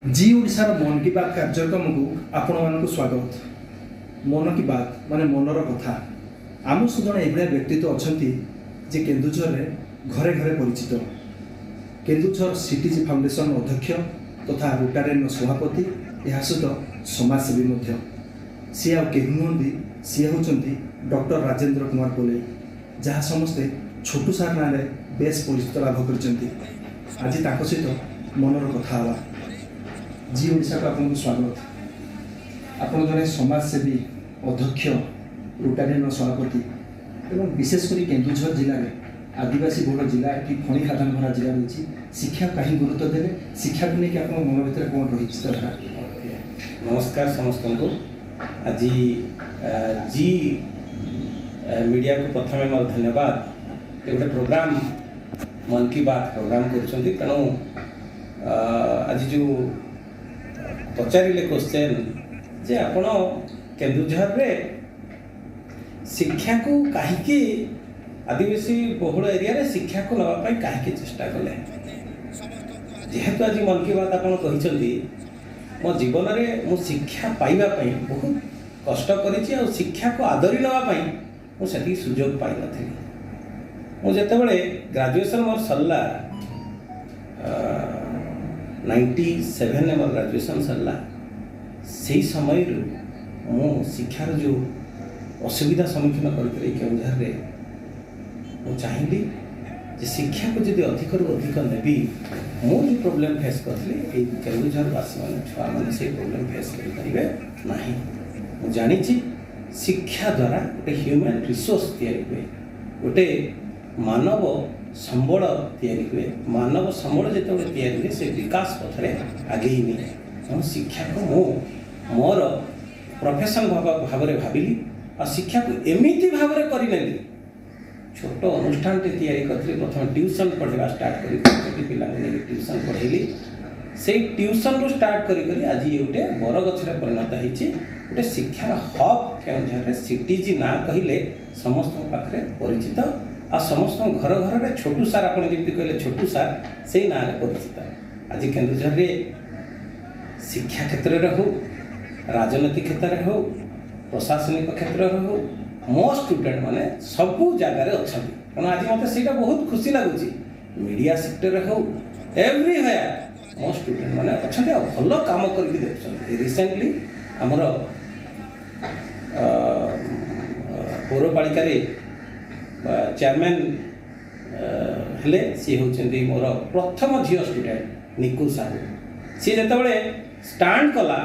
जी ओडिशार मन की बात कार्यक्रम को आपण मानक स्वागत। मन की बात माने मनर कथा। आम सुजन एभलिया व्यक्तित्व अच्छी जे केन्दुझर में घरे घरे परिचित। केन्दुझर सीटीजी फाउंडेशन अध्यक्ष तथा रोटारियन सभापति यह सहित समाजसेवी सी आउ केही नुहति सी होती डॉक्टर राजेंद्र कुमार पोले जहाँ समस्ते छोटू सार ना बेस परिचित लाभ कर। आज ताको सहित मनर कथा हवा। जी ओडिशा को आपको स्वागत। आपन जने समाजसेवी अध्यक्ष रोटारियन सभापति एवं विशेषकर केन्दुझर जिले में आदिवासी बहुल जिला कि खनि खादान भरा जिला रही शिक्षा कहीं गुरुत्व देवे शिक्षा को लेकिन आप मन भर कौन रही। नमस्कार समस्त को। आज जी मीडिया को प्रथम मोर धन्यवाद गोटे प्रोग्राम मन की बात प्रोग्राम करूँ। आज जो पचारे क्वेश्चन जे आपण केन्दुझर रे शिक्षा को कहीं आदिवासी बहुल एरिया रे शिक्षा को नापी कहीं चेष्टा कले जेहेतु आज मन की बात आपड़ कहते मो जीवन में मु शिक्षा पाइबापी बहुत कष्ट कर शिक्षा को आदरी नापी मुझे सुजोग पाई नी। मुझे ग्रेजुएशन मोर सरला 97 मोर ग्रेजुएशन सरला से समय मु शिक्षार जो असुविधा सम्मुखीन कर चाहिए जे शिक्षा को जब अधिक रू अधिक नेबी मु जो प्रोब्लेम फेस करी केन्दुझरवासी मैंने छुआ मैंने से प्रोब्लेम फेस करेंगे ना। मुझे जानी शिक्षा द्वारा गोटे ह्यूमन रिसोर्स तैयारी हुए गोटे मानव संबल तैयारी हुए मानव संबल जो तैयारी हुए से विकास पथरे आगे ही नहीं तेणु शिक्षा को मु मोर प्रोफेशन भाव में भाविली और शिक्षा को एमती भाव में करनेली छोट अनुष्ठान तैयारी करी प्रथम ट्यूशन पढ़ावा स्टार्ट कर पिला ट्यूशन पढ़ेली से ट्यूशन रू स्टार्ट करी आज ये गोटे बरगछरे परिणत होती गोटे शिक्षार हब केन्दुझर सीटीजी ना कहले समस्त पाखे परिचित आ समस्त घर घर छोटू सार आप कहले छोटू सार से ना परिचित। आज केन्दुझर शिक्षा क्षेत्र में हो राजनीतिक क्षेत्र में हो प्रशासनिक क्षेत्र में हो मो स्टूडेंट मैंने सबू जगार अच्छा कारण आज मत से बहुत खुशी लगुच मीडिया सेक्टर हो एवरीवेयर मो स्टूडेंट मैंने अच्छा भल कम कर रिसेंटली आमर पौरपालिका चेयरमैन हेले सी होती मोर प्रथम झील स्टूडेंट निकू साहू सी जो स्टार्ट कला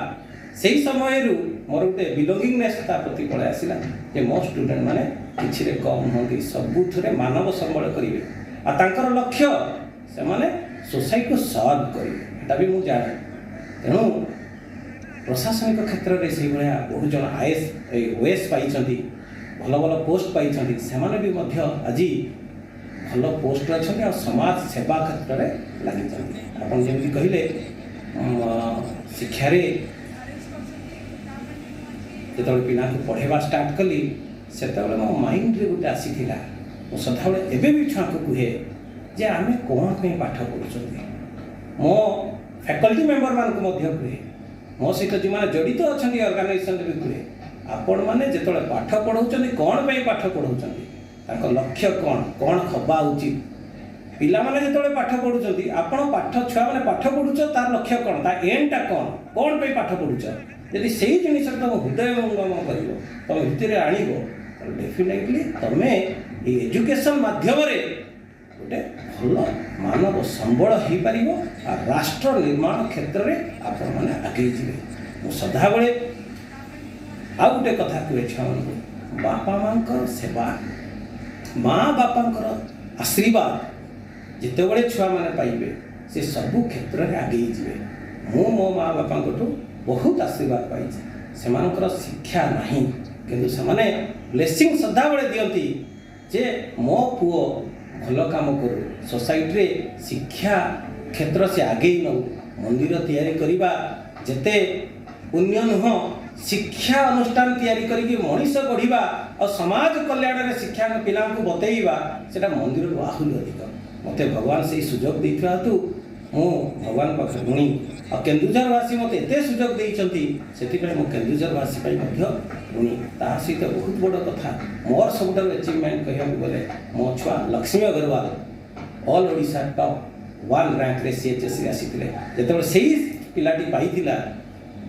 से समय मोर गोटे बिलोंगिंगनेस प्रति पलि आसला जे मो स्टूडेंट मैंने किसी कम नुहति सबुथ मानव संबल करेंगे आर लक्ष्य से माने सोसाइटी को सर्व करेंगे भी मुझे जाने। तेणु प्रशासनिक क्षेत्र में से भाया बहुत जन आईएएस ओएस पाई भल भल पोस्ट पाई से भी आज भल पोस्ट अच्छा समाज सेवा क्षेत्र में लगी आपड़ी कहले शिक्षा जो पिला को पढ़ेवा स्टार्ट कली से मो माइंड रे गोटे आसीला सदा एवं भी छुआ को कहे जे आम कौन पाठ पढ़ुं मो फैकल्टी मेंबर मान को कहे मो सहित जो मैंने जड़ित अच्छा ऑर्गेनाइजेशन भी कहे आपण मैंने जो पाठ पढ़ाऊँ कौन पाठ पढ़ाऊँ लक्ष्य कौन कौन हवा उचित पिला माने जो पाठ पढ़ुं आपण पाठ छुआ मैंने पाठ पढ़ुच तार लक्ष्य कौन ता एंडटा कौन पाठ पढ़ुच यदि से जिन तुम हृदय मंगम कर तुम भितर आणव डेफिनेटली तुम्हें ये एजुकेशन माध्यम गोटे भल मानव संबल हो पार राष्ट्र निर्माण क्षेत्र में आपण मैंने आगे जी मुझे सदाबले आ गोटे कथा कहे छुआ मान बापा माँ सेवा माँ बापा आशीर्वाद जिते छुआ मैंने पाइबे से सबू क्षेत्र में आगे जी मु मो माँ बापा बहुत आशीर्वाद पाई से शिक्षा नहीं किंतु से माने ब्लेसिंग सदाबले दियंती जे मो पुओ भल काम करू सोसाइटी रे शिक्षा क्षेत्र से आगे नौ मंदिर तैयारी करिबा जेते पुण्य नुह शिक्षा अनुष्ठान तैयारी करिके मनीष गढ़िबा और समाज कल्याण रे शिक्षा पिला को बतैबा सेटा मंदिर को आहुल अधिक मते भगवान से सुजोग देथिबा हेतु ମୁଁ ଭଗବାନ ପାଖରେ ଗୁଣି ଆଉ କେନ୍ଦୁଝରବାସୀ ମୋତେ ଏତେ ସୁଯୋଗ ଦେଇଛନ୍ତି ସେଥିପାଇଁ ମୁଁ କେନ୍ଦୁଝରବାସୀ ପାଇଁ ମଧ୍ୟ ଗୁଣି। ତା ସହିତ ବହୁତ ବଡ଼ କଥା ମୋର ସବୁଠାରୁ ଆଚିଭମେଣ୍ଟ କହିବାକୁ ଗଲେ ମୋ ଛୁଆ ଲକ୍ଷ୍ମୀ ଅଗ୍ରୱାଲ ଅଲ୍ ଓଡ଼ିଶା ଟପ୍ 1 ରାଙ୍କରେ CHSE ଆସିଥିଲେ। ଯେତେବେଳେ ସେଇ ପିଲାଟି ପାଇଥିଲା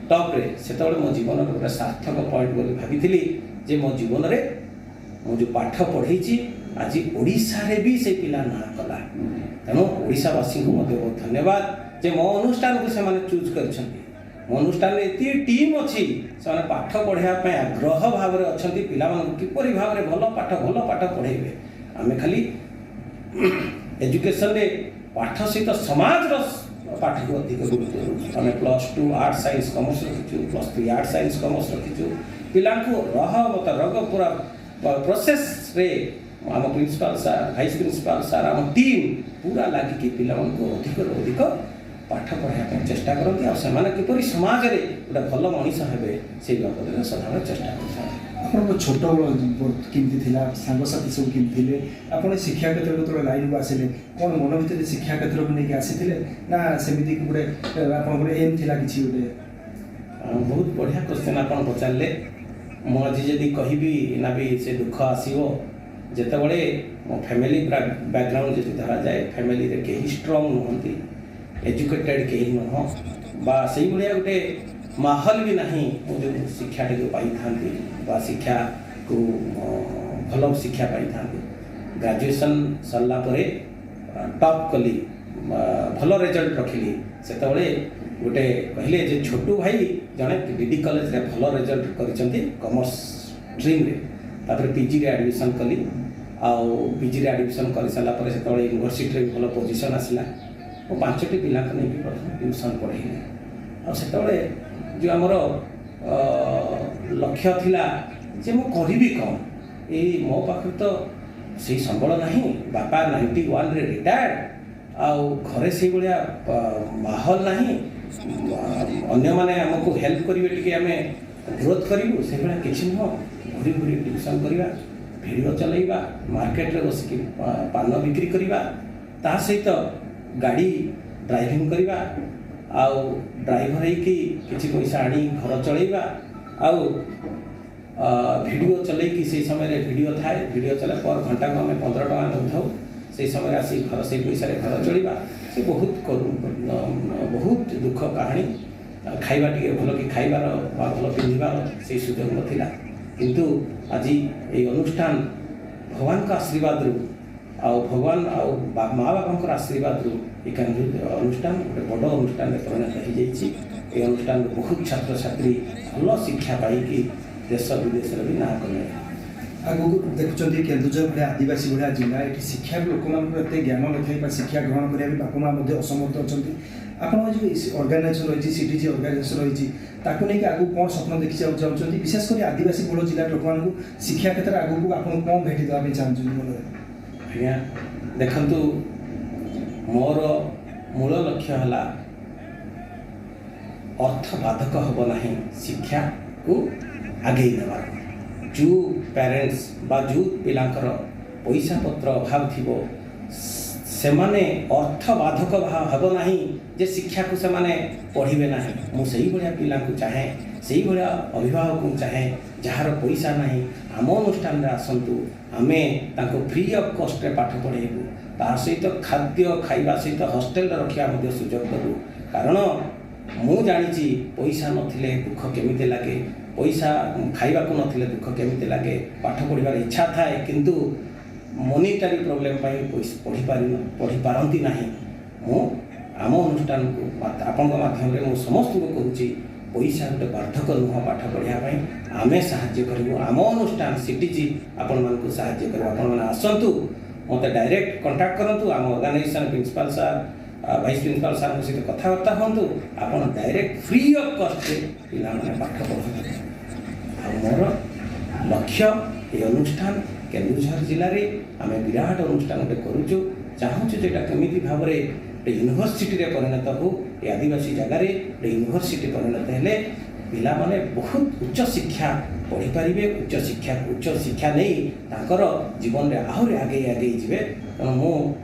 ଟପ୍ରେ ସେତେବେଳେ ମୋ ଜୀବନର ଗୋଟେ ସାର୍ଥକ ପଏଣ୍ଟ ବୋଲି ଭାବିଥିଲି ଯେ ମୋ ଜୀବନରେ ମୁଁ ଯେଉଁ ପାଠ ପଢ଼େଇଛି ଆଜି ଓଡ଼ିଶାରେ ବି ସେ ପିଲା ନାଁ କଲା। ତେଣୁ ଓଡ଼ିଶାବାସୀଙ୍କୁ ମଧ୍ୟ ବହୁତ ଧନ୍ୟବାଦ ଯେ ମୋ ଅନୁଷ୍ଠାନକୁ ସେମାନେ ଚୁଜ୍ କରିଛନ୍ତି। ମୋ ଅନୁଷ୍ଠାନରେ ଏତିକି ଟିମ୍ ଅଛି ସେମାନେ ପାଠ ପଢ଼ାଇବା ପାଇଁ ଆଗ୍ରହ ଭାବରେ ଅଛନ୍ତି। ପିଲାମାନଙ୍କୁ କିପରି ଭାବରେ ଭଲ ପାଠ ପଢ଼େଇବେ। ଆମେ ଖାଲି ଏଜୁକେସନରେ ପାଠ ସହିତ ସମାଜର ପାଠକୁ ଅଧିକ ଗୁରୁତ୍ୱ ଦେଉଛୁ। ଆମେ +2 ଆର୍ଟ ସାଇନ୍ସ କମର୍ସ ରଖିଛୁ, +3 ଆର୍ଟ ସାଇନ୍ସ କମର୍ସ ରଖିଛୁ। ପିଲାଙ୍କୁ ରଗ ପୁରା ପ୍ରୋସେସ୍ରେ ଆମ principal sir vice principal sir ଆମ ଟିମ୍ ପୁରା ଲାଗିକି ପିଲାମାନଙ୍କୁ ଅଧିକରୁ ଅଧିକ ପାଠ ପଢ଼ାଇବା ପାଇଁ ଚେଷ୍ଟା କରନ୍ତି ଆଉ ସେମାନେ କିପରି ସମାଜରେ ଗୋଟେ ଭଲ ମଣିଷ ହେବେ ସେଇ ବାବଦରେ ସଦାବେଳେ ଚେଷ୍ଟା କରିଥାନ୍ତି। ଆପଣଙ୍କ ଛୋଟବେଳ କେମିତି ଥିଲା, ସାଙ୍ଗସାଥି ସବୁ କେମିତି ଥିଲେ, ଆପଣ ଶିକ୍ଷା କ୍ଷେତ୍ରରେ ଯେତେବେଳେ ଲାଇନକୁ ଆସିଲେ କ'ଣ ମନ ଭିତରେ ଶିକ୍ଷା କ୍ଷେତ୍ରକୁ ନେଇକି ଆସିଥିଲେ ନା ସେମିତି ଗୋଟେ ଆପଣଙ୍କର ଏମ୍ ଥିଲା କିଛି ଗୋଟେ? ବହୁତ ବଢ଼ିଆ କ୍ୱେଶ୍ଚନ୍ ଆପଣ ପଚାରିଲେ। ମୁଁ ଆଜି ଯଦି କହିବି ନା ବି ସେ ଦୁଃଖ ଆସିବ ଯେତେବେଳେ ମୋ ଫ୍ୟାମିଲି ବ୍ୟାକଗ୍ରାଉଣ୍ଡ ଯଦି ଧରାଯାଏ ଫ୍ୟାମିଲିରେ କେହି ଷ୍ଟ୍ରଙ୍ଗ ନୁହନ୍ତି, ଏଜୁକେଟେଡ଼ କେହି ନୁହଁ ବା ସେଇଭଳିଆ ଗୋଟେ ମାହୋଲ ବି ନାହିଁ। ମୁଁ ଯେଉଁ ଶିକ୍ଷାଟିକୁ ପାଇଥାନ୍ତି ବା ଶିକ୍ଷାକୁ ଭଲ ଶିକ୍ଷା ପାଇଥାନ୍ତି। ଗ୍ରାଜୁଏସନ୍ ସରିଲା ପରେ ଟପ୍ କଲି, ଭଲ ରେଜଲ୍ଟ ରଖିଲି। ସେତେବେଳେ ଗୋଟେ କହିଲେ ଯେ ଛୋଟୁ ଭାଇ ଜଣେ DD କଲେଜରେ ଭଲ ରେଜଲ୍ଟ କରିଛନ୍ତି କମର୍ସ ଷ୍ଟ୍ରିମ୍ରେ। ତାପରେ PGରେ ଆଡ଼ମିସନ୍ କଲି ଆଉ PGରେ ଆଡ଼ମିସନ୍ କରିସାରିଲା ପରେ ସେତେବେଳେ ୟୁନିଭର୍ସିଟିରେ ଭଲ ପୋଜିସନ୍ ଆସିଲା। ମୁଁ 5ଟି ପିଲାଙ୍କୁ ନେଇକି ପ୍ରଥମେ ଟ୍ୟୁସନ୍ ପଢ଼େଇଲି। ଆଉ ସେତେବେଳେ ଯେଉଁ ଆମର ଲକ୍ଷ୍ୟ ଥିଲା ଯେ ମୁଁ କରିବି କ'ଣ, ଏଇ ମୋ ପାଖରେ ତ ସେଇ ସମ୍ବଳ ନାହିଁ। ବାପା 91ରେ ରିଟାୟାର୍ଡ ଆଉ ଘରେ ସେଇଭଳିଆ ମାହୋଲ ନାହିଁ। ଅନ୍ୟମାନେ ଆମକୁ ହେଲ୍ପ କରିବେ ଟିକେ ଆମେ ଗ୍ରୋଥ୍ କରିବୁ, ସେଇଭଳିଆ କିଛି ନୁହଁ। ଘୁରି ଟ୍ୟୁସନ୍ କରିବା, ଭିଡ଼ିଓ ଚଲାଇବା, ମାର୍କେଟରେ ବସିକି ପାନ ବିକ୍ରି କରିବା, ତା ସହିତ ଗାଡ଼ି ଡ୍ରାଇଭିଂ କରିବା ଆଉ ଡ୍ରାଇଭର ହେଇକି କିଛି ପଇସା ଆଣି ଘର ଚଳାଇବା ଆଉ ଭିଡ଼ିଓ ଚଲେଇକି ସେଇ ସମୟରେ ଭିଡ଼ିଓ ଥାଏ, ଭିଡ଼ିଓ ଚଲାଇ ପର ଘଣ୍ଟାକୁ ଆମେ 15 ଟଙ୍କା ନେଉଥାଉ। ସେଇ ସମୟରେ ଆସି ଘର ସେଇ ପଇସାରେ ଘର ଚଳିବା ସେ ବହୁତ ଦୁଃଖ କାହାଣୀ। ଖାଇବା ଟିକେ ଭଲ କି ଖାଇବାର ବା ଭଲ ପିନ୍ଧିବାର ସେଇ ସୁଯୋଗ ନଥିଲା। କିନ୍ତୁ ଆଜି ଏଇ ଅନୁଷ୍ଠାନ ଭଗବାନଙ୍କ ଆଶୀର୍ବାଦରୁ ଆଉ ଭଗବାନ ଆଉ ମା ବାପାଙ୍କର ଆଶୀର୍ବାଦରୁ ଏ ଅନୁଷ୍ଠାନ ଗୋଟେ ବଡ଼ ଅନୁଷ୍ଠାନରେ ପରିଣତ ହୋଇଯାଇଛି। ଏ ଅନୁଷ୍ଠାନରେ ବହୁତ ଛାତ୍ରଛାତ୍ରୀ ଭଲ ଶିକ୍ଷା ପାଇକି ଦେଶ ବିଦେଶରେ ବି ନାଁ କଲେ। ଆଗକୁ ଦେଖୁଛନ୍ତି କେନ୍ଦୁଝର ଭଳିଆ ଆଦିବାସୀ ଭଳିଆ ଜିଲ୍ଲା, ଏଠି ଶିକ୍ଷାର ଲୋକମାନଙ୍କର ଏତେ ଜ୍ଞାନ ନଥାଏ ବା ଶିକ୍ଷା ଗ୍ରହଣ କରିବା ବି ବାପା ମା ମଧ୍ୟ ଅସମର୍ଥ ଅଛନ୍ତି। ଆପଣଙ୍କ ଯେଉଁ ଅର୍ଗାନାଇଜେସନ୍ ରହିଛି CTG ଅର୍ଗାନାଇଜେସନ୍ ରହିଛି ତାକୁ ନେଇକି ଆଗକୁ କ'ଣ ସ୍ୱପ୍ନ ଦେଖିବାକୁ ଚାହୁଁଛନ୍ତି? ବିଶେଷ କରି ଆଦିବାସୀ ବହୁଳ ଜିଲ୍ଲାର ଲୋକମାନଙ୍କୁ ଶିକ୍ଷା କ୍ଷେତ୍ରରେ ଆଗକୁ ଆପଣ କ'ଣ ଭେଟି ଦେବା ପାଇଁ ଚାହୁଁଛନ୍ତି ମନରେ? ଆଜ୍ଞା ଦେଖନ୍ତୁ, ମୋର ମୂଳ ଲକ୍ଷ୍ୟ ହେଲା ଅର୍ଥ ବାଧକ ହେବ ନାହିଁ ଶିକ୍ଷାକୁ ଆଗେଇ ନେବାର। ଯେଉଁ ପ୍ୟାରେଣ୍ଟସ୍ ବା ଯେଉଁ ପିଲାଙ୍କର ପଇସା ପତ୍ର ଅଭାବ ଥିବ ସେମାନେ ଅର୍ଥ ବାଧକ ହେବ ନାହିଁ ଯେ ଶିକ୍ଷାକୁ ସେମାନେ ପଢ଼ିବେ ନାହିଁ। ମୁଁ ସେଇଭଳିଆ ପିଲାଙ୍କୁ ଚାହେଁ, ସେଇଭଳିଆ ଅଭିଭାବକଙ୍କୁ ଚାହେଁ ଯାହାର ପଇସା ନାହିଁ ଆମ ଅନୁଷ୍ଠାନରେ ଆସନ୍ତୁ, ଆମେ ତାଙ୍କୁ ଫ୍ରି ଅଫ୍ କଷ୍ଟରେ ପାଠ ପଢ଼େଇବୁ। ତା ସହିତ ଖାଦ୍ୟ ଖାଇବା ସହିତ ହଷ୍ଟେଲରେ ରଖିବା ମଧ୍ୟ ସୁଯୋଗ ଦେବୁ। କାରଣ ମୁଁ ଜାଣିଛି ପଇସା ନଥିଲେ ଦୁଃଖ କେମିତି ଲାଗେ, ପଇସା ଖାଇବାକୁ ନଥିଲେ ଦୁଃଖ କେମିତି ଲାଗେ। ପାଠ ପଢ଼ିବାର ଇଚ୍ଛା ଥାଏ କିନ୍ତୁ ମନିଟାରୀ ପ୍ରୋବ୍ଲେମ୍ ପାଇଁ ପଢ଼ିପାରନ୍ତି ନାହିଁ। ମୁଁ ଆମ ଅନୁଷ୍ଠାନକୁ ଆପଣଙ୍କ ମାଧ୍ୟମରେ ମୁଁ ସମସ୍ତଙ୍କୁ କହୁଛି ପଇସା ଗୋଟେ ବାର୍ଦ୍ଧକ ନୁହଁ ପାଠ ପଢ଼ିବା ପାଇଁ। ଆମେ ସାହାଯ୍ୟ କରିବୁ, ଆମ ଅନୁଷ୍ଠାନ CTG ଆପଣମାନଙ୍କୁ ସାହାଯ୍ୟ କରିବ। ଆପଣମାନେ ଆସନ୍ତୁ, ମୋତେ ଡାଇରେକ୍ଟ କଣ୍ଟାକ୍ଟ କରନ୍ତୁ। ଆମ organisation principal sir vice principal ସାର୍ଙ୍କ ସହିତ କଥାବାର୍ତ୍ତା ହୁଅନ୍ତୁ। ଆପଣ ଡାଇରେକ୍ଟ ଫ୍ରି ଅଫ୍ କଷ୍ଟରେ ପିଲାମାନେ ପାଠ ପଢ଼ନ୍ତୁ। ଆଉ ମୋର ଲକ୍ଷ୍ୟ ଏ ଅନୁଷ୍ଠାନ କେନ୍ଦୁଝର ଜିଲ୍ଲାରେ ଆମେ ବିରାଟ ଅନୁଷ୍ଠାନଟେ କରୁଛୁ। ଚାହୁଁଛୁ ଯେଟା କେମିତି ଭାବରେ ଗୋଟେ ୟୁନିଭର୍ସିଟିରେ ପରିଣତ ହେଉ। ଏ ଆଦିବାସୀ ଜାଗାରେ ଗୋଟେ ୟୁନିଭର୍ସିଟି ପରିଣତ ହେଲେ ପିଲାମାନେ ବହୁତ ଉଚ୍ଚ ଶିକ୍ଷା ପଢ଼ିପାରିବେ। ଉଚ୍ଚ ଶିକ୍ଷା ନେଇ ତାଙ୍କର ଜୀବନରେ ଆହୁରି ଆଗେଇ ଯିବେ। ତେଣୁ ମୁଁ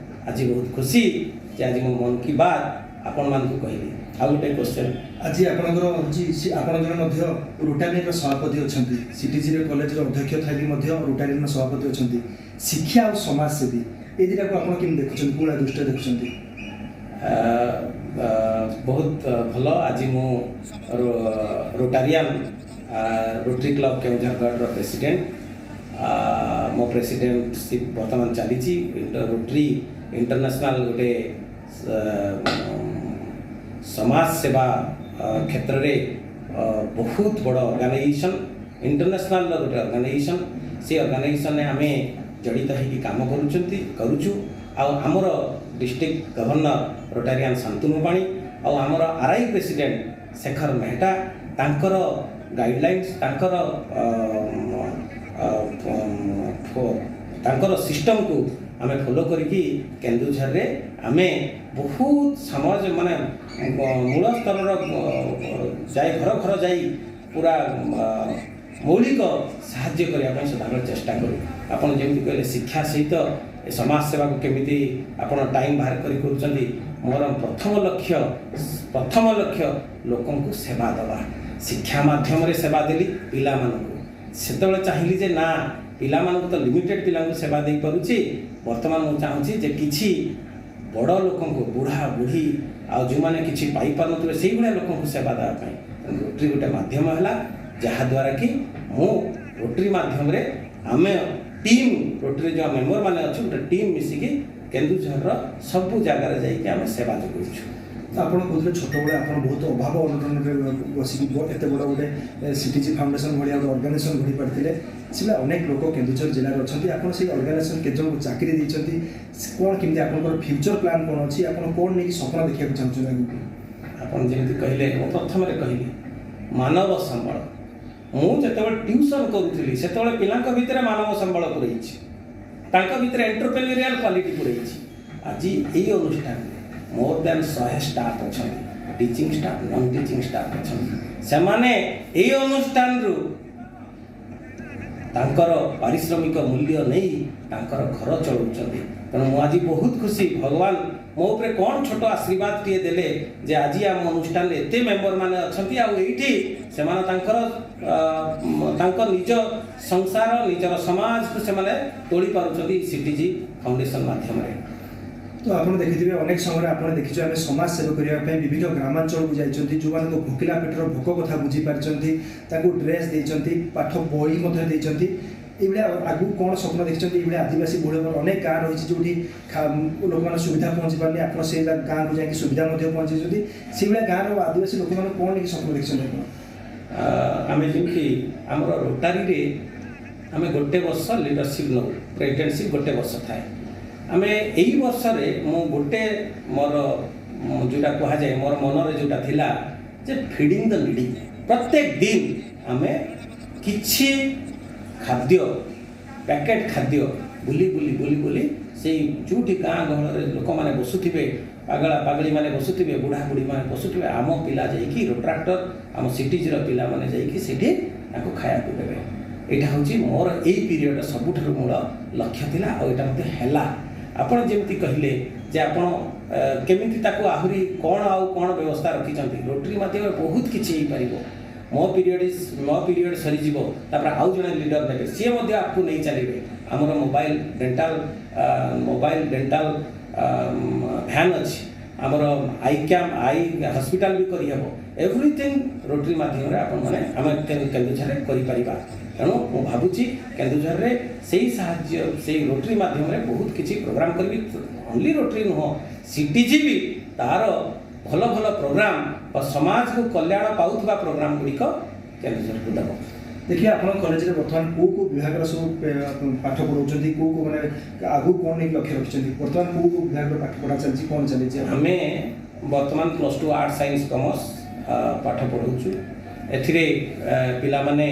ଆଜି ବହୁତ ଖୁସି ଯେ ଆଜି ମୋ ମନ୍ କି ବାତ୍ आपण मानकु कहली आ गोटे क्वेश्चन आज आपणकर हूँ आप रोटारी सभापति अच्छा सीटीजी कॉलेज अध्यक्ष थी रोटारी सभापति अच्छा शिक्षा और समाजसेवी ये दुटा को आप देखुं कौन दृष्टि देखुं बहुत भल आज मु रोटारियन रोटरी क्लब केउझरगढ़ प्रेसिडेंट मो प्रेसिडेंटशिप बर्तमान चली रोटरी इंटरनेशनल गोटे समाज सेवा क्षेत्र में बहुत बड़ ऑर्गेनाइजेशन इंटरनेशनल गोटे ऑर्गेनाइजेशन से ऑर्गेनाइजेशन आम जड़ित होगी काम करुचु आमर डिस्ट्रिक्ट गवर्नर रोटारियन शांतनु पाणी आमर आरआई प्रेसिडेंट शेखर मेहटा तांकर गाइडलाइंस तांकर सिस्टम को आम फॉलो करके केन्दुझर रे आमे बहुत समाज माने मूल स्तर जाए घर घर जाई पूरा मौलिक साहाय्य करने सदाबले चेष्टा करूँ आपड़ जमी कहले शिक्षा सहित समाज सेवा को केमिति आपण टाइम बाहर करी मोर प्रथम लक्ष्य लोकों को सेवा दवा शिक्षा माध्यम सेवा देली पिला मानकु सेतबेले चाहिली जे ना पिला मानकु तो लिमिटेड पिला को सेवा दे पारुची वर्तमान मु चाहूँगी जे किछि बड़ लोकों को बुढ़ा बुढ़ी आ जो माने किछि पाई पारुनथिबे सेही गुडा लोकों को सेवा देवा पई रोटरी गोटे माध्यम है जहाँ द्वारा कि मु रोटरी माध्यम रे आमे टीम रोटरी जो मेंबर माने अच्छे गोटे टीम मिसिकी केन्दुझर सबू जगार जाइए आम सेवा जोगुछु ଆପଣ କହୁଥିଲେ ଛୋଟବେଳେ ଆପଣ ବହୁତ ଅଭାବ ଅନଟନରେ ବସିକି ଏତେ ବଡ଼ ଗୋଟେ ସିଟିଜି ଫାଉଣ୍ଡେସନ ଭଳିଆ ଗୋଟେ ଅର୍ଗାନାଇଜେସନ ଗଢ଼ି ପାରିଥିଲେ ସେଟା ଅନେକ ଲୋକ କେନ୍ଦୁଝର ଜିଲ୍ଲାରେ ଅଛନ୍ତି ଆପଣ ସେଇ ଅର୍ଗାନାଇଜେସନ କେତେ ଜଣଙ୍କୁ ଚାକିରି ଦେଇଛନ୍ତି କ'ଣ କେମିତି ଆପଣଙ୍କର ଫ୍ୟୁଚର ପ୍ଲାନ୍ କ'ଣ ଅଛି ଆପଣ କ'ଣ ନେଇକି ସ୍ୱପ୍ନ ଦେଖିବାକୁ ଚାହୁଁଛନ୍ତି ଆଗକୁ ଆପଣ ଯେମିତି କହିଲେ ମୁଁ ପ୍ରଥମରେ କହିଲି ମାନବ ସମ୍ବଳ ମୁଁ ଯେତେବେଳେ ଟ୍ୟୁସନ କରୁଥିଲି ସେତେବେଳେ ପିଲାଙ୍କ ଭିତରେ ମାନବ ସମ୍ବଳ ପୁରେଇଛି ତାଙ୍କ ଭିତରେ ଏଣ୍ଟରପ୍ରେନ୍ୟୁରିଆଲ କ୍ୱାଲିଟି ପୁରେଇଛି ଆଜି ଏହି ଅନୁଷ୍ଠାନରେ मोर देन 100 स्टाफ अच्छा teaching staff non teaching staff अच्छा से माने यही अनुष्ठान रु तांकर पारिश्रमिक मूल्य नहीं तांकर घर चलाउछन्ती तेणु मु आज बहुत खुशी भगवान मो उपरे कौन छोट आशीर्वाद टे देले जे आज आम अनुष्ठान एते मेंबर माने अछन्ती आ एठी से माने तांकर निज संसार निजर समाज को से माने तोड़ी पारुछन्ती सीटीजी फाउंडेशन माध्यम रे तो आप देखिए अनेक समय आप देखिए आम समाज सेवा करने विभिन्न ग्रामांचल को जाइए जो मैंने भोकिला पेटर भोक कथा बुझी पार्टी ड्रेस देते पाठ बही देते ये आगू कौन स्वप्न देखते ये आदिवासी बहुल अनेक गाँव रही जो लोक मैंने सुविधा पहुँची पारे आप से गाँव को जाकि सुविधा पहुँचे से गाँव आदिवासी लोक मैंने कौन नहीं स्वप्न देखते आम जमी आम रोटारी आम गोटे वर्ष लीडरशिप नौ प्रेसिडेंटशिप गोटे वर्ष थाए आम यही वर्ष मु गोटे मोर जोटा कह जाए मोर मनरे जोटा थिला जे फीडिंग द नीडी प्रत्येक दिन आम किछि खाद्य पैकेट खाद्य बुली बुली बुली बुली से जोटी गाँ गहल लोक मैंने बसुवे पागला पागली मैंने बसुवे बुढ़ा बुढ़ी मैंने बसुवे आम पिला जाइए रोट्राक्टर आम सिटीज पिला मैंने जाइए खाया देवे यहाँ हूँ मोर यही पीरियड सबुठ मूल लक्ष्य थिला आ एटा मते हैला आपण जेमती कहले जे आपण केमिति ताको आहुरी कोन आउ कोन व्यवस्था रखिचंती रोटरी माध्यम बहुत किछि हो पारिबो मो पीरियड सरी जीवो तापर आउ जने लीडर नेबे से मध्ये आपको नहीं चलिबे हमर मोबाइल डेंटल भ्यान अछि हमर आई हॉस्पिटल भी करि हबो एवरीथिंग रोटरी माध्यम रे आपण माने हम केन्दुझर करि परिबा तेणु मु भावुची केन्दुझर रे सेही साहाय्य से रोटरी माध्यम रे बहुत किछि प्रोग्राम करबी ओनली रोटरी नुह सीटीजी भी तार भल भल प्रोग्राम और समाज को कल्याण पाउथबा प्रोग्राम गुड़िक केन्दुझर को देव देखिए आप कॉलेज में बर्तमान कौ विभाग सब पाठ पढ़ाऊँ कौ मैंने आगू कौन नहीं लक्ष्य रखिंट बर्तमान कौ विभाग पाठ पढ़ा चलती कौन चली आम बर्तमान +2 आर्ट साइंस कॉमर्स पाठ पढ़ाऊँ एथिरे पिला माने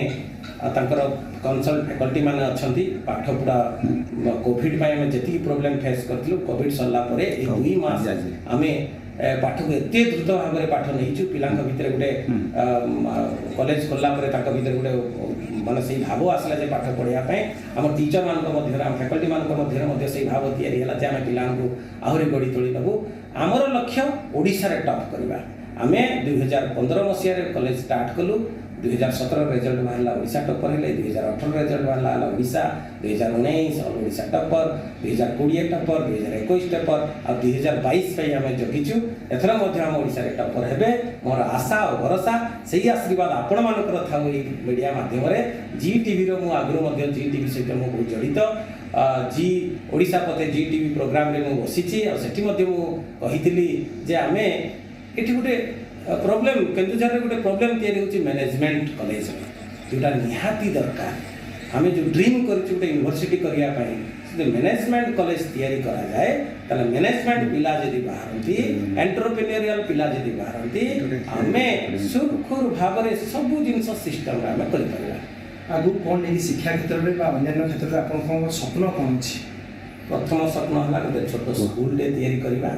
तांकर कंसल्ट फैकल्टी माने अछंती पाठ पूरा कोविड में आम जी प्रोब्लेम फेस करथिलु कोविड सरला परे 2 मास आम पाठ को एत द्रुत भाव में पाठ नहीं पिलांक भितर गोटे कॉलेज खोलला परे तांक भितर गोटे माने से भाव आसला जे पाठ पढ़ाई आम टीचर मान फैकल्टी मान से भाव तैयारी है आम पिला आहरी गढ़ी तोली नबू आमर लक्ष्य ओडिशा रे टॉप करवा आमे 2015 मसीह कॉलेज स्टार्ट कलु 2017 रिजल्ट बाहर ओडिशा टॉपर है 2018 रिजल्ट बाहर Odisha 2019 Odisha topper 2020 topper 2021 topper और 2022 पे आम जगिचु एथर हम ओडिशा रे टॉपर हेबे मोर आशा और भरोसा सही आशीर्वाद आपण मानकर थाउ मीडिया माध्यम रे जी टीवी रो मु आगु मध्य जी टीवी सहित मु बहुत जड़ित जी ओडिशा पते जी टीवी प्रोग्राम रे मु बसिछि और सेठी मध्य मु कहितली जे आमे एठी गुटे प्रॉब्लम केन्दुझर गोटे प्रॉब्लम तैयारी होची मैनेजमेंट कॉलेज जोटा निहाती दरकार हमें जो ड्रीम करूँ गोटे यूनिवर्सिटी करिया पाई से मैनेजमेंट कॉलेज तैयारी करा जाए ताले मैनेजमेंट पिला जदि बाहरती एंटरप्रेन्योरियल पिला जदि बाहरती आमे सुखुर भाव रे सब जिंस सिस्टम रे आमे करि परबा आगु कोन नहीं शिक्षा क्षेत्र में बा अन्य क्षेत्र में आपन को स्वप्न कोन छी प्रथम स्वप्न हला गोटे छोट स्कूल रे तैयारी करबा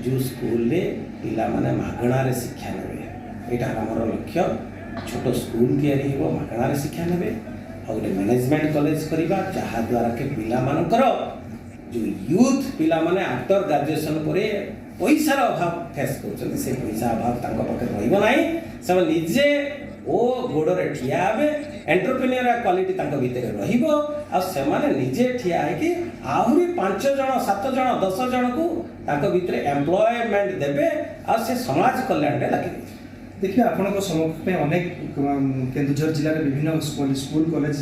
जो स्कूल रे पिला माने मागणा रे शिक्षा नेबे एटा हमर लक्ष्य छोट स्कूल तैयारी हो मागणा रे शिक्षा नेबे और गोटे मैनेजमेंट कॉलेज करबा जहा द्वारा के पिला मानकर जो यूथ पिला माने आफ्टर ग्रेजुएशन परे पैसार अभाव फेस कर से पैसा अभाव तांको पाखे रहिबो नाही सब निजे ओ गोड़े ठिया हे एंटरप्रेन्योरियल क्वालिटी तांको भीतर रहिबो आ से माने निजे ठिया है कि आहुरी 5 जण 7 जण 10 जण को तांको भीतर एम्प्लॉयमेंट देबे आ से समाज कल्याण रे लागि देखिए आपन सम्मुख में अनेक केन्दुझर जिले में विभिन्न स्कूल कॉलेज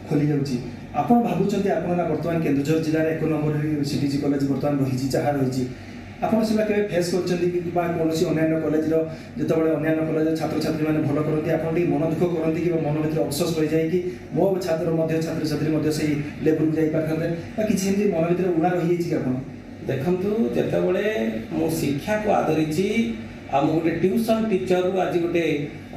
खोली जाउची आपन भाबुचंती आपन वर्तमान केन्दुझर जिले में 1 नंबर सीटीजी कॉलेज वर्तमान रही जहाँ रही आपन सेला के फेस करचंती कि बा कोनोसी अन्य कॉलेज रो जतबळे अन्य कॉलेज छात्र छात्री माने भलो करंती आपन टी मन दुख करंती कि मन भीतर अफसोस रहि जाय कि मो छात्र मध्य छात्र छात्री मध्य सही लेवल जाई पाखंते बा कि जेंती मन भीतर उड़ा रहि जाय कि आपन देखंतु जतबळे मो शिक्षा को आदरिची आ मो गोटे ट्यूशन टीचर रु आज गोटे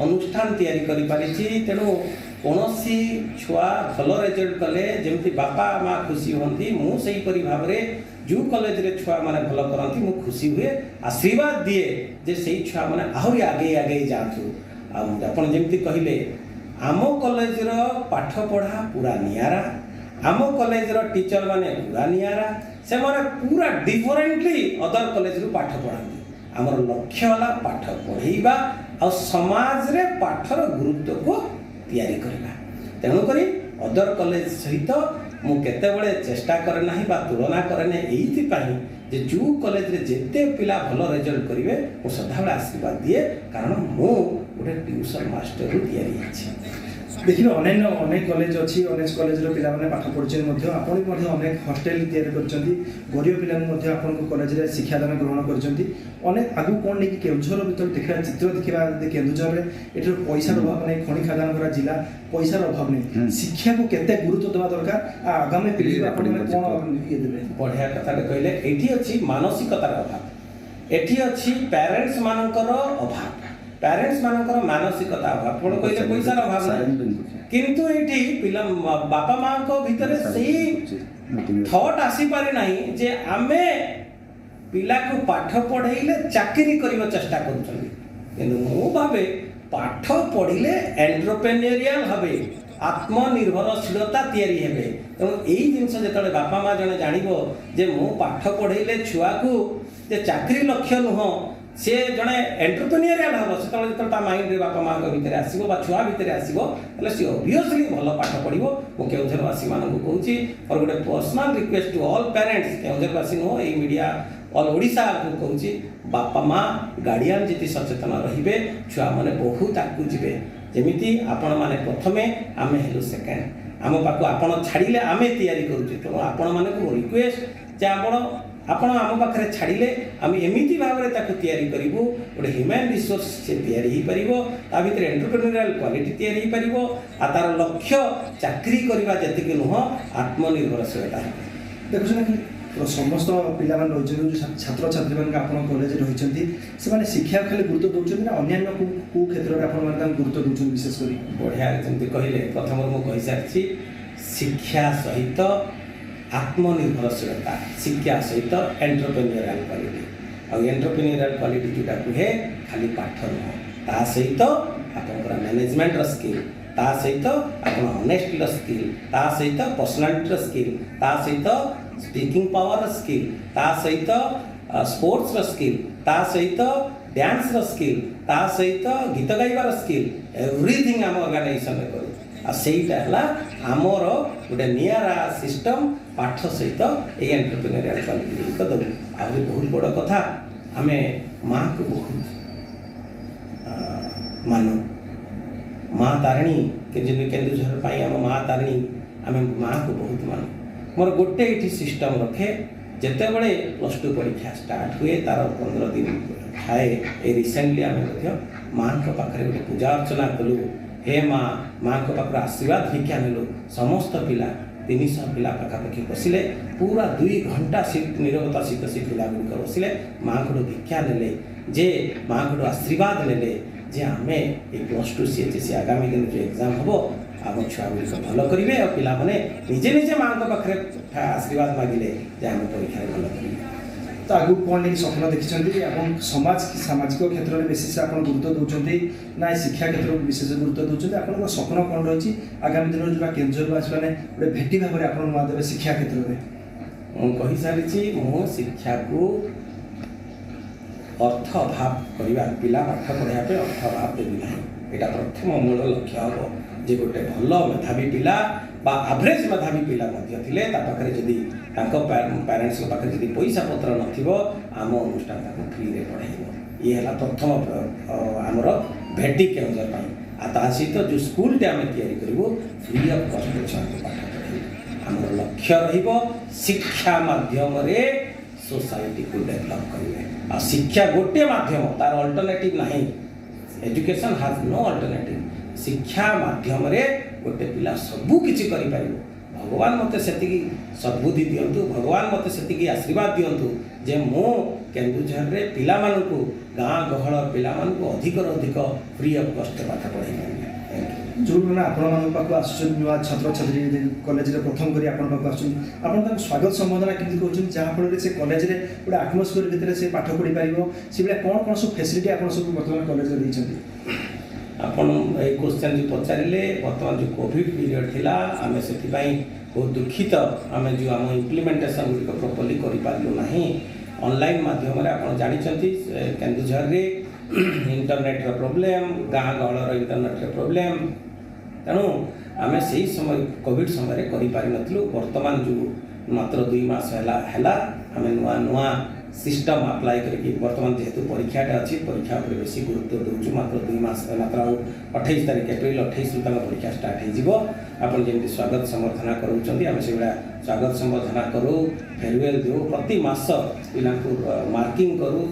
अनुष्ठान तैयारी करि पारिची तेनु कोनोसी छुआ भलो रिजल्ट कले जेमती बापा मां खुशी होंती मु सही परि भाव रे जो कॉलेज रे छुआ माने भलो करंती मु खुशी हुए आशीर्वाद दिए जे सही छुआ माने आहुरी आगे आगे जाथु आपण जेमती कहिले आमो कॉलेज रो पाठ पढ़ा पूरा नियारा आमो कॉलेज रो टीचर माने पूरा नियारा से माने पूरा डिफरेंटली अदर कॉलेज रो पाठ पढ़ाती हमर लक्ष्य वाला पाठ पढ़ेबा और समाज रे पाठर गुरुत्व को तैयारी करबा तेणु करी अदर कॉलेज सहित मु केतेबळे चेष्टा करे नाही बा तुलना करे नै एइति पाही जे जो कॉलेज रे जेते पिला भलो रिजल्ट करिवे मु सदाबळे आशीर्वाद दिए कारण मु गोटे ट्यूशन मास्टर रु तैयारी अछि देखिए अन्य अनेक कॉलेज अच्छी अनेक कॉलेज पिला माने पाठ पढ़ुचे आपण अनेक हॉस्टेल तैयारी करछंती गरीब पिला मध्ये आपण कॉलेज रे शिक्षादान ग्रहण करछंती अनेक आगु कोन नै कि केउझर भीतर देखा चित्र देखिबा केन्दुझर रे एठर पैसा अभाव नै खनि खादान करा जिला पैसा अभाव नै शिक्षा को केते गुरुत्व देबा दरकार आगामी पीढ़ी आपण माने कोन ये देबे बढ़िया कथा कहले एठी अछि मानसिकतार अभाव एठी अछि पेरेंट्स मानकर अभाव पेरेंट्स मानकर मानसिकता अभाव आपण कहले पैसा अभाव नै किंतु एठी पिला बापा मां को भीतर सही थॉट आसी पारे नाही जे आमे पिला को पाठ पढ़ाइले चाकरी करबा चेष्टा करूछन किंतु मो भाबे पाठ पढ़िले एंटरप्रेन्योरियल हबे आत्मनिर्भरशीलता तैयारी हेबे एवं एई जिंस जेतले बापा मां जने जानिबो जे मो पाठ पढ़ाइले छुआ को जे चाकरी लक्ष्य नुह से जड़े एंटरप्रेन्योरियल हम से माइंड रे बापा माँ भितर आसो छुआ भितर आसो सी ऑब्वियसली भल पाठ पढ़ो मु केउझरवासी मानक कहूँ और गोटे personal request to all parents केउझरवासी नुह ये मीडिया ऑल ओडिशा को कहूँ बापा माँ गार्डियन जी सचेतन रे छुआ मैंने बहुत आगू जी जमी आपण मैंने प्रथमे आम हेलु सेकेंड आम पाक आप छाड़े आम तैयारी करुचे तेणु आपण मानक रिक्वेस्ट जे आपण आम पाखे छाड़े आम एमती भाव में तैयारी करूँ गोटे ह्यूमन रिसोर्स से तैयारी ता भर एंटरप्रेन्योरियल क्वालिटी तैयारी आ तार लक्ष्य चाकरी करवा जी नुह आत्मनिर्भरशीलता देखुन समस्त पिला रही छात्र छात्री मान आप कॉलेज रही से शिक्षा खाली गुरुत्व दौरान ना अन्य को क्षेत्र में आप गुरुत्व दौरान विशेषकर बढ़िया जमी कहले प्रथम मुझे सारी शिक्षा सहित आत्मनिर्भरशीलता शिक्षा सहित एंटरप्रेन्योरियल क्वालिटी और एंटरप्रेन्योरियल क्वालिटी जोटा कहे खाली पाठ नुह ता सहित आपंकर मैनेजमेंट स्किल ता सहित आप ऑनेस्टी स्किल ता सहित पर्सनालिटी स्किल ता सहित स्पीकिंग पावर स्किल ता सहित स्पोर्ट्स स्किल ता सहित डांस स्किल ता सहित गीत गाइबार स्किल एवरीथिंग आम ऑर्गेनाइजेशन में करूँ आ सेटा है आमर गोटे निरा सिस्टम पाठ सहित ये एंटरप्रेन्योरियल क्वालिटी को दबू आहरी बहुत बड़ कथा आम माँ को बहुत मानु माँ तारिणी केन्दुझर आम माँ तारिणी आम माँ को बहुत मानु मोर गोटे ये सिस्टम रखे जिते बड़े +2 परीक्षा स्टार्ट हुए तार 15 दिन थाए ये रिसेंटली आम माँ को पाखे गोटे पूजा अर्चना कलु हे माँ माँ को पाखर आशीर्वाद भिक्षा नेलु समस्त पिला 300 पिला पाखापाखि बसिले पूरा 2 घंटा निरवता सहित से पिला गुड़िक बसिले माँ को भिक्षा नेले जे माँ को आशीर्वाद नेले जे आमे ये +2 CHSE आगामी दिन जो एग्जाम हम आम छुआ गुड़िक भल करेंगे और पिला माने निजे निजे माँ को पाखे आशीर्वाद मागिले जे आम परीक्षा भल करेंगे तो आगु कौन नहीं स्वप्न देखिं समाज सामाजिक क्षेत्र में विशेष आप गुरुत्व दौरान ना शिक्षा क्षेत्र में विशेष गुरुत्व दौरान आप स्वप्न कौन रही आगामी दिन जो केन्दुझरवासी मैंने गोटे भेटी भाव में आप नुआ देवे शिक्षा क्षेत्र में कही सारी मु शिक्षा को अर्थ अभाव करवा पिला पाठ पढ़ाई अर्थ अभाव देवी ना यहाँ प्रथम मूल लक्ष्य हम जे गोटे भल मेधावी पिला बा एवरेज मेधावी पिला थे पाखे जदि पेरेन्ट्स पाखे जदि पैसा पत्र नथिबो आम अनुष्ठान फ्री रे पढ़ाइब ये है प्रथम आमर भेटी केन्दुझर ता सहित जो स्कूलटे आम या फ्री अफ कस्ट छुआ पाठ पढ़ाई आमर लक्ष्य शिक्षा माध्यम सोसाइटी को डेभलप करेंगे आ शिक्षा गोटे माध्यम तार अल्टरनेटिव नहीं एजुकेशन हाज नो अल्टरनेटिव शिक्षा माध्यम गोटे पिला सबू किछि करि पारिबो भगवान मते सेतिकी सद्बुद्धि दियंतु भगवान मते सेतिकी आशीर्वाद दियंतु जे मो केन्दुझर रे पिला मानकु गाँ गहळ पिला मानकु अधिक फ्री अफ कस्ट पाठ पढ़ाई जो मैंने आप छात्र छात्री कॉलेज प्रथम कर आप स्वागत संबोधना केमती कर जहाँफल से कॉलेज रे गोटे आटमोस्फियर भितर से पाठ पढ़ी पार से भाई कौन कौन सब फैसिलिटी आप सब बर्तमान कॉलेज में आपन ये क्वेश्चन जो पचारे बर्तमान जो कोविड पीरियड थिला आम से बहुत दुखित आम जो आम इम्प्लीमेंटेशन गुड़िक प्रॉपर्ली करूँ ना ऑनलाइन माध्यम आप जानते केन्दुझर रे इंटरनेट प्रोब्लेम गाँ गहल इंटरनेट प्रोब्लेम तेणु आम से समय कोविड समय करूँ बर्तमान जो मात्र 2 मास है आम नुआ नुआ सिस्टम अप्लाई करके बर्तमान जेहेतु परीक्षाटा अच्छी परीक्षा पर बेसी गुरुत्व दूँ मात्र 2 मास मात्र 28 तारीख एप्रिल 28 रु परीक्षा स्टार्ट हो जमी स्वागत संबर्धना करूँ से स्वागत संबर्धना करूँ फेयरवेल दो प्रति मास पिला मार्किंग करूँ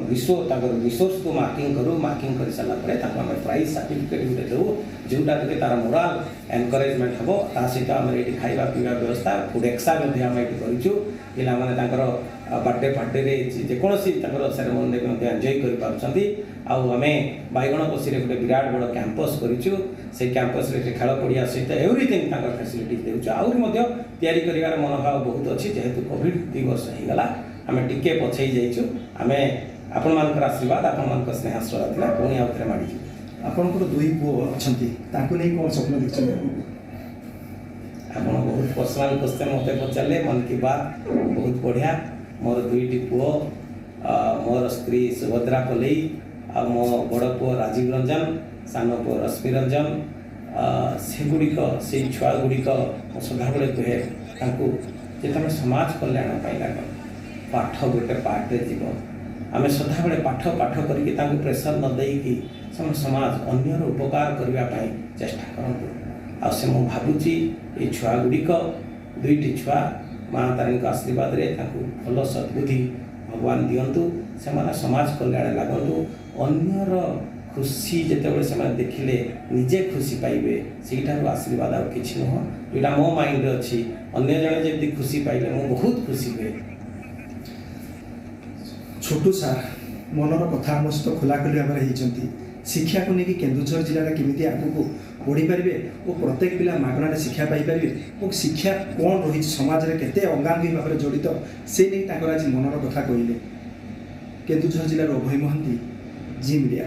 रिसोर्स को मार्किंग करूँ मार्किंग कर सारापर आम प्राइज सर्टिफिकेट गुटे दू जोटा कि तार मोराल एनकरेजमेंट हम ता सहित आम ये खाଇବା पीवा व्यवस्था फूड एक्सा आम ये करूँ पिला बर्थडे पार्टी जेकोसी सेरेमनी एंजॉय करें बैगण पशी गोटे विराट बड़ कैंपस करूँ से कैंपस खेल पड़िया सहित एवरीथिंग फैसिलिटी देउछु आहरी तैयारी कर मनोभाव बहुत अच्छी जेहेतु कोविड 2 वर्ष होगा आम टिके पछई जाइछु आम आपण मानकर आशीर्वाद आपण मानकर स्नेह श्रद्धा पुणी आउ थे माड़ी आपंकर 2 पुओ अच्छी कौन स्वप्न देखते आप बहुत पर्सनाल क्वेश्चन मत पचारे मन की बात बहुत बढ़िया मोर 2टी पुओ मोर स्त्री सुभद्रा पलई आ मो बड़ पुओ राजीव रंजन सान पुओ रश्मि रंजन से गुड़िक से छुआ गुड़िक सदाबले कहे जो समाज कल्याण लाग पाठ गोटे पार्टे जीव आम सदाबले पाठ पाठ करके प्रेसर न देकी समाज अन्यर उपकार करने चेष्टा करूँ आ से मु भावुची ये छुआ गुड़िक 2टी छुआ माँ तारी आशीर्वाद रे भल सद्बुद्धि भगवान दिंतु से समाज कल्याण लगतु अन्यर खुशी जिते से देखिले निजे खुशी पाइबे से आशीर्वाद आ कि नुह जोटा मो माइंड अच्छी अन्य जड़े जमी खुशी पाइले मु बहुत खुशी हुए छोटू सार मनर कथा आम सहित खोलाखोली भाव में शिक्षा को लेकिन केन्दुझर जिले केमी आगू बढ़ी पारे और प्रत्येक पिला मागणारे शिक्षा पाइपर और शिक्षा कौन रही समाज में केते अंगांगी भाव में जड़ित से नहीं आज मनर कथा कहले केन्दुझर जिलार अभय महांती जी मीडिया।